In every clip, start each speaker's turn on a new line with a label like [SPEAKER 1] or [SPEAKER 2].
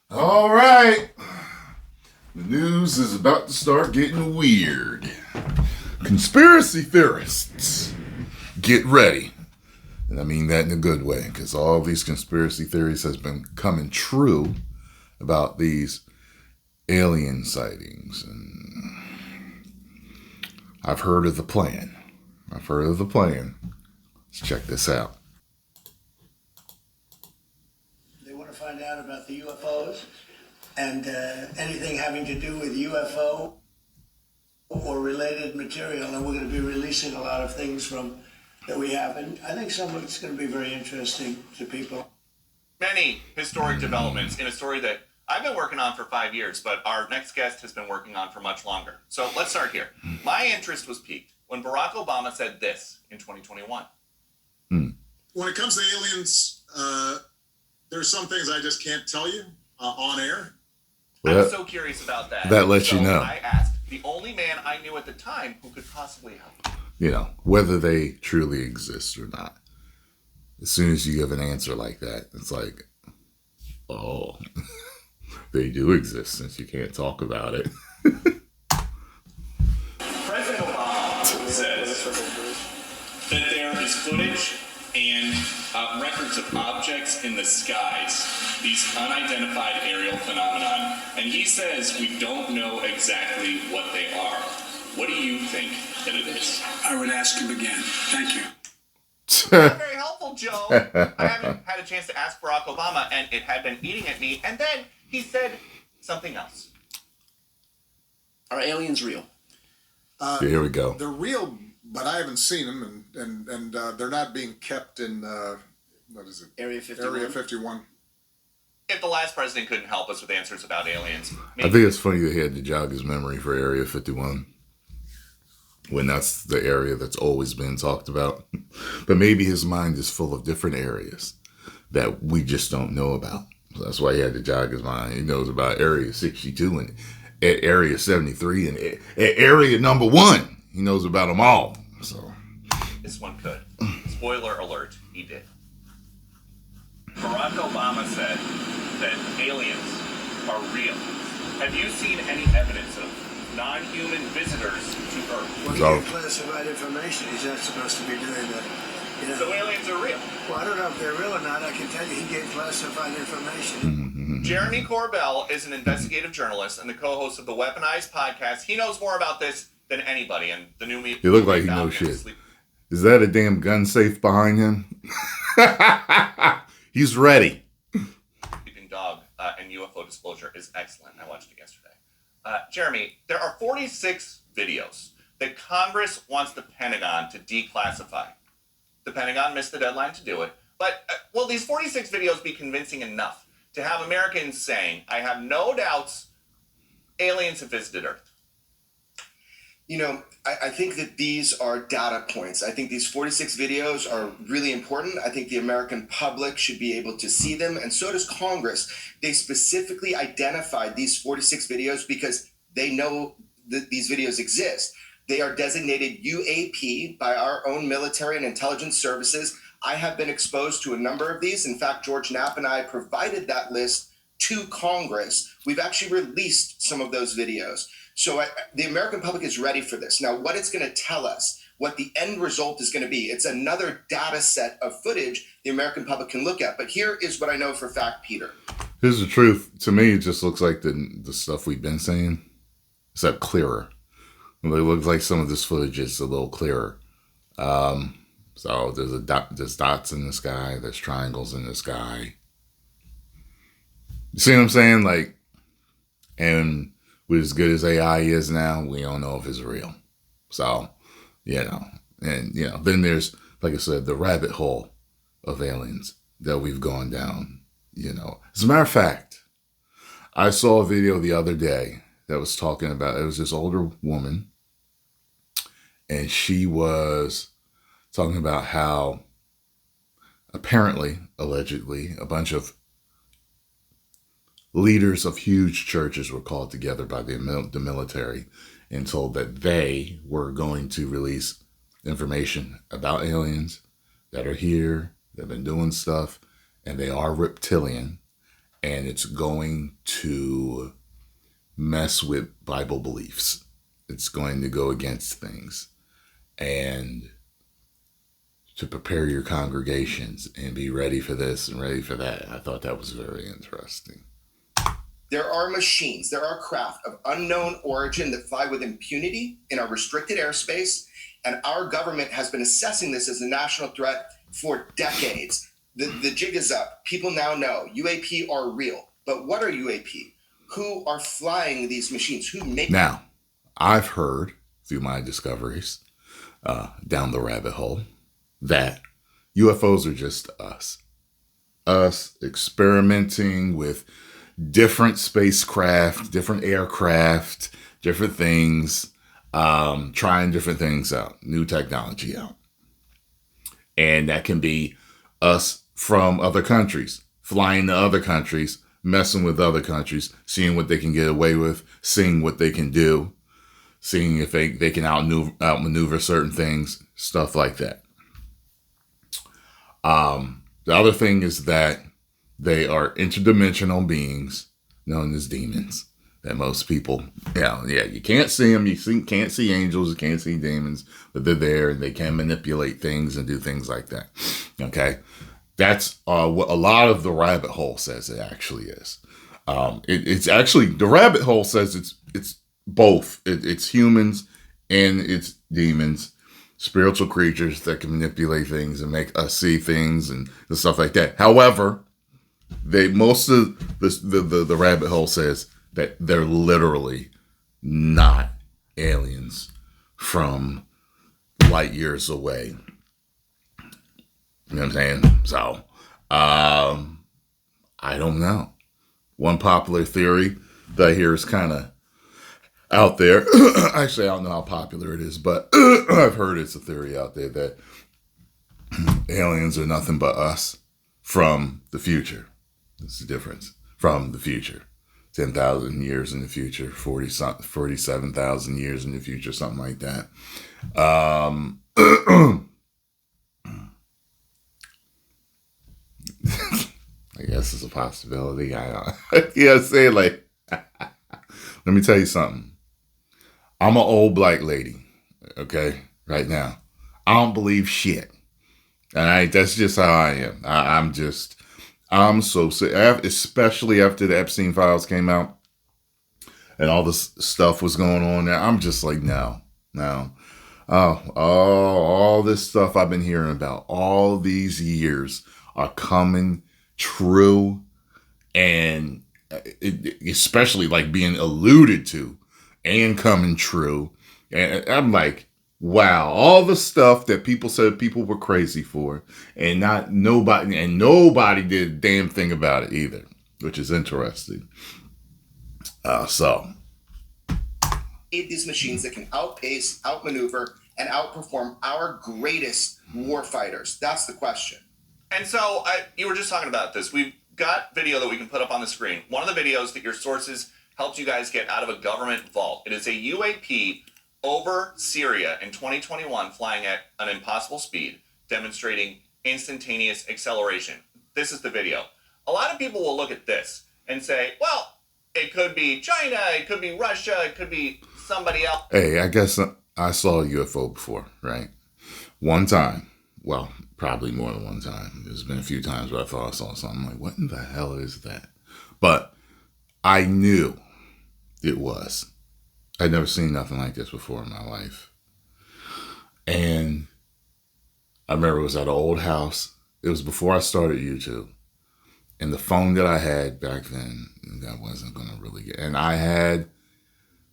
[SPEAKER 1] All right. The news is about to start getting weird. Conspiracy theorists, get ready. And I mean that in a good way, because all these conspiracy theories has been coming true about these alien sightings. And I've heard of the plan. Let's check this out.
[SPEAKER 2] They want to find out about the UFOs and anything having to do with UFO or related material. And we're going to be releasing a lot of things that we have. And I think some of it's going to be very interesting to people.
[SPEAKER 3] Many historic developments in a story that I've been working on for 5 years, but our next guest has been working on for much longer. So let's start here. My interest was piqued when Barack Obama said this in 2021.
[SPEAKER 4] When it comes to aliens, there's some things I just can't tell you on air.
[SPEAKER 3] I was so curious about that.
[SPEAKER 1] That lets you know.
[SPEAKER 3] I asked the only man I knew at the time who could possibly help.
[SPEAKER 1] You know, whether they truly exist or not. As soon as you give an answer like that, it's like, oh, they do exist since you can't talk about it.
[SPEAKER 3] President Obama says that there is footage and records of objects in the skies, these unidentified aerial phenomenon, and he says we don't know exactly what they are. What do you think that it is?
[SPEAKER 2] I would ask him again. Thank you.
[SPEAKER 3] Not very helpful, Joe. I haven't had a chance to ask Barack Obama, and it had been eating at me, and then he said something else.
[SPEAKER 5] Are aliens real?
[SPEAKER 1] Here we go.
[SPEAKER 4] They're real, but I haven't seen them, and they're not being kept in, what is it?
[SPEAKER 5] Area 51?
[SPEAKER 4] Area 51.
[SPEAKER 3] If the last president couldn't help us with answers about aliens,
[SPEAKER 1] I think it's funny that he had to jog his memory for Area 51. When that's the area that's always been talked about. But maybe his mind is full of different areas that we just don't know about. So that's why he had to jog his mind. He knows about Area 62 and Area 73 and Area number 1. He knows about them all. So
[SPEAKER 3] this one could. Spoiler alert, he did. Barack Obama said that aliens are real. Have you seen any evidence of non-human visitors to Earth?
[SPEAKER 2] Well, he gave classified information. He's not supposed to be doing that. You know?
[SPEAKER 3] So aliens are real.
[SPEAKER 2] Well, I don't know if they're real or not. I can tell you he gave classified information.
[SPEAKER 3] Jeremy Corbell is an investigative journalist and the co-host of the Weaponized podcast. He knows more about this than anybody. And the new
[SPEAKER 1] he looked like he knows shit. Is that a damn gun safe behind him? He's ready.
[SPEAKER 3] Sleeping Dog and UFO Disclosure is excellent. I watched it yesterday. Jeremy, there are 46 videos that Congress wants the Pentagon to declassify. The Pentagon missed the deadline to do it. But will these 46 videos be convincing enough to have Americans saying, I have no doubts aliens have visited Earth?
[SPEAKER 5] You know, I think that these are data points. I think these 46 videos are really important. I think the American public should be able to see them, and so does Congress. They specifically identified these 46 videos because they know that these videos exist. They are designated UAP by our own military and intelligence services. I have been exposed to a number of these. In fact, George Knapp and I provided that list to Congress. We've actually released some of those videos. So the American public is ready for this. Now, what it's going to tell us, what the end result is going to be, it's another data set of footage the American public can look at. But here is what I know for fact, Peter.
[SPEAKER 1] Here's the truth. To me, it just looks like the stuff we've been saying, except clearer. It looks like some of this footage is a little clearer. So there's dots in the sky. There's triangles in the sky. You see what I'm saying? Like, and with as good as AI is now, we don't know if it's real. So, you know, and, you know, then there's, like I said, the rabbit hole of aliens that we've gone down, you know. As a matter of fact, I saw a video the other day that was talking about, it was this older woman, and she was talking about how apparently, allegedly, a bunch of leaders of huge churches were called together by the military and told that they were going to release information about aliens that are here, that have been doing stuff, and they are reptilian, and it's going to mess with Bible beliefs. It's going to go against things. And to prepare your congregations and be ready for this and ready for that. I thought that was very interesting.
[SPEAKER 5] There are machines, there are craft of unknown origin that fly with impunity in our restricted airspace, and our government has been assessing this as a national threat for decades. The jig is up. People now know UAP are real. But what are UAP? Who are flying these machines? Who make them?
[SPEAKER 1] Now, I've heard through my discoveries down the rabbit hole that UFOs are just us experimenting with different spacecraft, different aircraft, different things, trying different things out, new technology out. And that can be us from other countries, flying to other countries, messing with other countries, seeing what they can get away with, seeing what they can do, seeing if they can outmaneuver certain things, stuff like that. The other thing is that they are interdimensional beings known as demons that most people, you can't see them. Can't see angels, you can't see demons, but they're there and they can manipulate things and do things like that. Okay. That's what a lot of the rabbit hole says it actually is. It's actually, the rabbit hole says it's both. It's humans and it's demons, spiritual creatures that can manipulate things and make us see things and stuff like that. However, most of the rabbit hole says that they're literally not aliens from light years away. You know what I'm saying? So, I don't know. One popular theory that I hear is kind of out there. Actually, I don't know how popular it is, but I've heard it's a theory out there that aliens are nothing but us from the future. That's the difference. From the future. 10,000 years in the future, 47,000 years in the future, something like that. I guess it's a possibility. I don't say like, let me tell you something. I'm an old black lady, okay, right now. I don't believe shit. And that's just how I am. I'm so sick, especially after the Epstein files came out and all this stuff was going on there. I'm just like, no. All this stuff I've been hearing about all these years are coming true, and especially like being alluded to and coming true. And I'm like, wow, all the stuff that people said people were crazy for, and nobody did a damn thing about it either, which is interesting.
[SPEAKER 5] These machines that can outpace, outmaneuver, and outperform our greatest war fighters? That's the question.
[SPEAKER 3] And so you were just talking about this. We've got video that we can put up on the screen. One of the videos that your sources helped you guys get out of a government vault. It is a UAP over Syria in 2021 flying at an impossible speed, demonstrating instantaneous acceleration. This is the video. A lot of people will look at this and say, well, it could be China, it could be Russia, it could be somebody else.
[SPEAKER 1] Hey, I guess I saw a UFO before, right? One time. Well, probably more than one time. There's been a few times where I thought I saw something. I'm like, what in the hell is that? But I knew it was. I'd never seen nothing like this before in my life. And I remember it was at an old house. It was before I started YouTube. And the phone that I had back then, that wasn't going to really get. And I had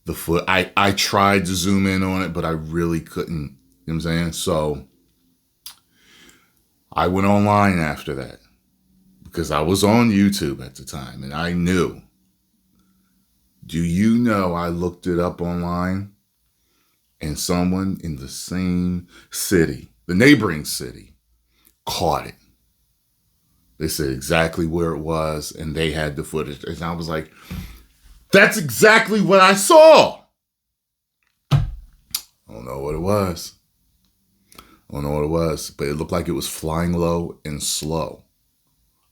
[SPEAKER 1] the foot. I tried to zoom in on it, but I really couldn't. You know what I'm saying? So I went online after that because I was on YouTube at the time and I knew. Do you know I looked it up online and someone in the same city, the neighboring city, caught it. They said exactly where it was and they had the footage. And I was like, that's exactly what I saw. I don't know what it was. But it looked like it was flying low and slow.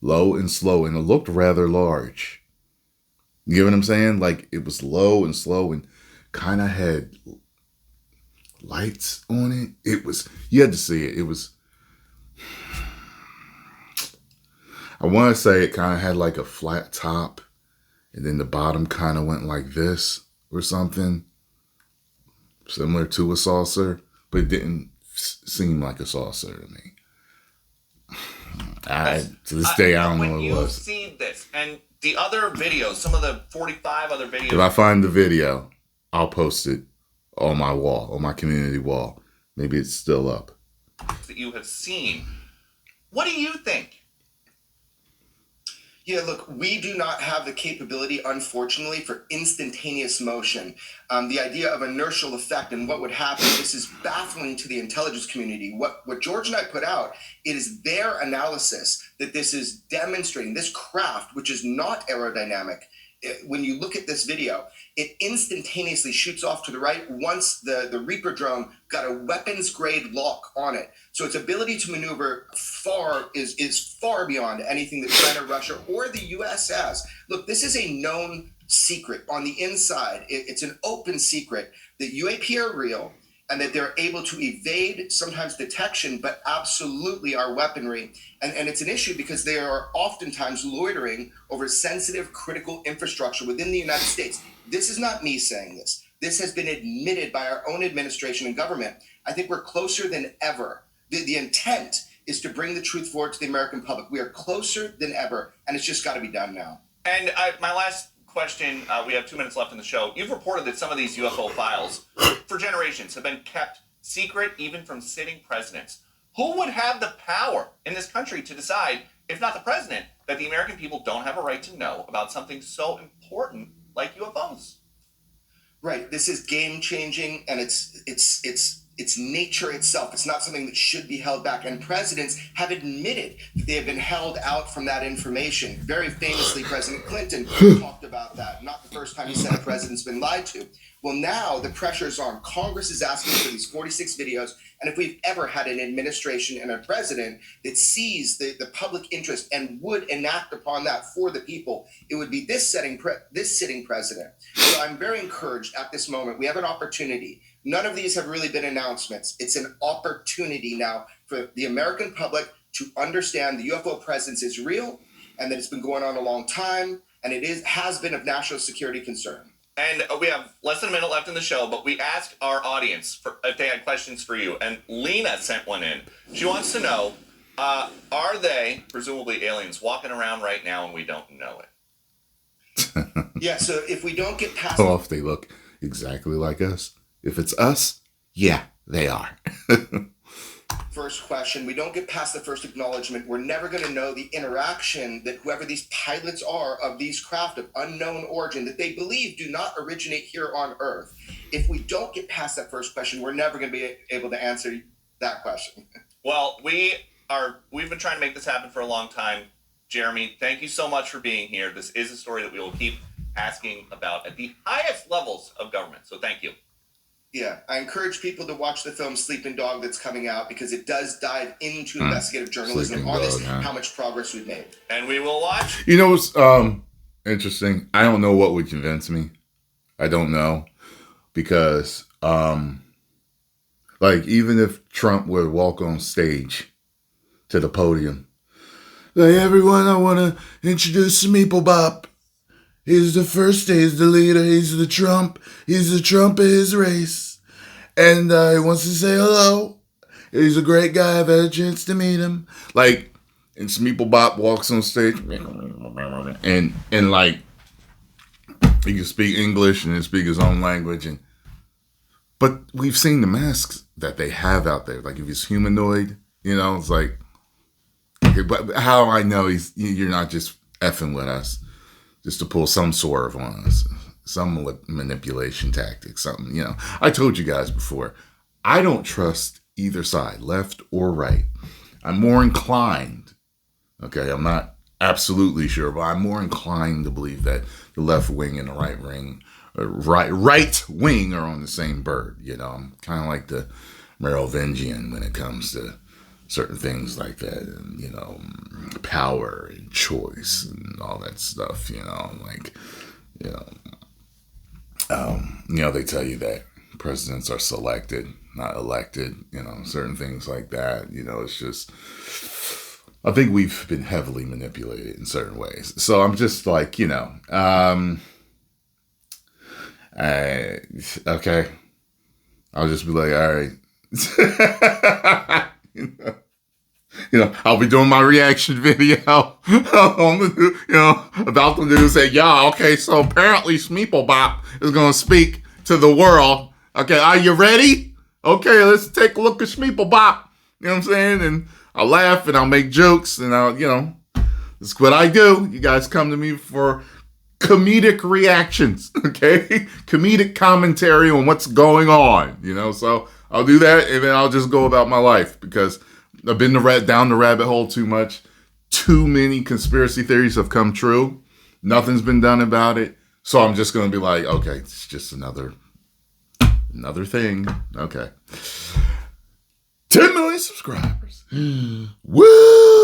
[SPEAKER 1] low and slow, and it looked rather large. You get what I'm saying? Like, it was low and slow and kind of had lights on it. It was, you had to see it. It was, I want to say it kind of had like a flat top, and then the bottom kind of went like this or something, similar to a saucer, but it didn't seem like a saucer to me. To this day, I don't know what it was.
[SPEAKER 3] When you see this and the other videos, some of the 45 other videos.
[SPEAKER 1] If I find the video, I'll post it on my wall, on my community wall. Maybe it's still up.
[SPEAKER 3] That you have seen. What do you think?
[SPEAKER 5] Yeah, look, we do not have the capability, unfortunately, for instantaneous motion. The idea of inertial effect and what would happen, this is baffling to the intelligence community. What George and I put out, it is their analysis that this is demonstrating, this craft, which is not aerodynamic. When you look at this video, it instantaneously shoots off to the right once the Reaper drone got a weapons grade lock on it. So its ability to maneuver is far beyond anything that China, Russia, or the US has. Look, this is a known secret on the inside. It's an open secret that UAP are real and that they're able to evade sometimes detection, but absolutely our weaponry. And it's an issue because they are oftentimes loitering over sensitive, critical infrastructure within the United States. This is not me saying this. This has been admitted by our own administration and government. I think we're closer than ever. The intent is to bring the truth forward to the American public. We are closer than ever, and it's just got to be done now.
[SPEAKER 3] And my last question, we have 2 minutes left in the show. You've reported that some of these UFO files for generations have been kept secret even from sitting presidents. Who would have the power in this country to decide, if not the president, that the American people don't have a right to know about something so important like UFOs?
[SPEAKER 5] Right. This is game changing, and it's nature itself. It's not something that should be held back. And presidents have admitted that they have been held out from that information. Very famously, President Clinton talked about that. Not the first time he said a president's been lied to. Well, now the pressure is on. Congress is asking for these 46 videos. And if we've ever had an administration and a president that sees the public interest and would enact upon that for the people, it would be this sitting president. So I'm very encouraged at this moment. We have an opportunity. None of these have really been announcements. It's an opportunity now for the American public to understand the UFO presence is real and that it's been going on a long time, and has been of national security concern.
[SPEAKER 3] And we have less than a minute left in the show, but we asked our audience if they had questions for you. And Lena sent one in. She wants to know, are they, presumably aliens, walking around right now and we don't know it?
[SPEAKER 5] Yeah, so if we don't get past...
[SPEAKER 1] Oh, if they look exactly like us. If it's us, yeah, they are.
[SPEAKER 5] First question, we don't get past the first acknowledgement, we're never going to know the interaction that whoever these pilots are of these craft of unknown origin that they believe do not originate here on Earth. If we don't get past that first question, we're never going to be able to answer that question.
[SPEAKER 3] Well, we've been trying to make this happen for a long time. Jeremy, thank you so much for being here. This is a story that we will keep asking about at the highest levels of government. So thank you.
[SPEAKER 5] Yeah, I encourage people to watch the film Sleeping Dog that's coming out because it does dive into investigative journalism on this, how much progress we've made.
[SPEAKER 3] And we will watch.
[SPEAKER 1] You know what's interesting? I don't know what would convince me. I don't know. Because, like, even if Trump would walk on stage to the podium, like, everyone, I want to introduce Meeple Bop. He's the first, he's the leader, he's the Trump of his race. And he wants to say hello. He's a great guy, I've had a chance to meet him. Like, and Smeeple Bop walks on stage, and like, he can speak English and then speak his own language. But we've seen the masks that they have out there. Like, if he's humanoid, you know, it's like, okay, but how I know you're not just effing with us. Just to pull some swerve on us, some manipulation tactic, something, you know. I told you guys before, I don't trust either side, left or right. I'm more inclined, okay, I'm not absolutely sure, but I'm more inclined to believe that the left wing and the right wing are on the same bird, you know. I'm kind of like the Merovingian when it comes to certain things like that, and, power and choice and all that stuff, like, they tell you that presidents are selected, not elected, certain things like that, it's just, I think we've been heavily manipulated in certain ways. So I'm just like, okay, I'll just be like, all right. I'll be doing my reaction video on the, about the news. Say, yeah, okay, so apparently Smeeplebop is going to speak to the world. Okay, are you ready? Okay, let's take a look at Smeeplebop. You know what I'm saying? And I'll laugh and I'll make jokes and I'll, that's what I do. You guys come to me for comedic reactions, okay? Comedic commentary on what's going on, So I'll do that and then I'll just go about my life because I've been down the rabbit hole too much. Too many conspiracy theories have come true. Nothing's been done about it. So I'm just going to be like, okay, it's just another thing. Okay. 10 million subscribers. Woo!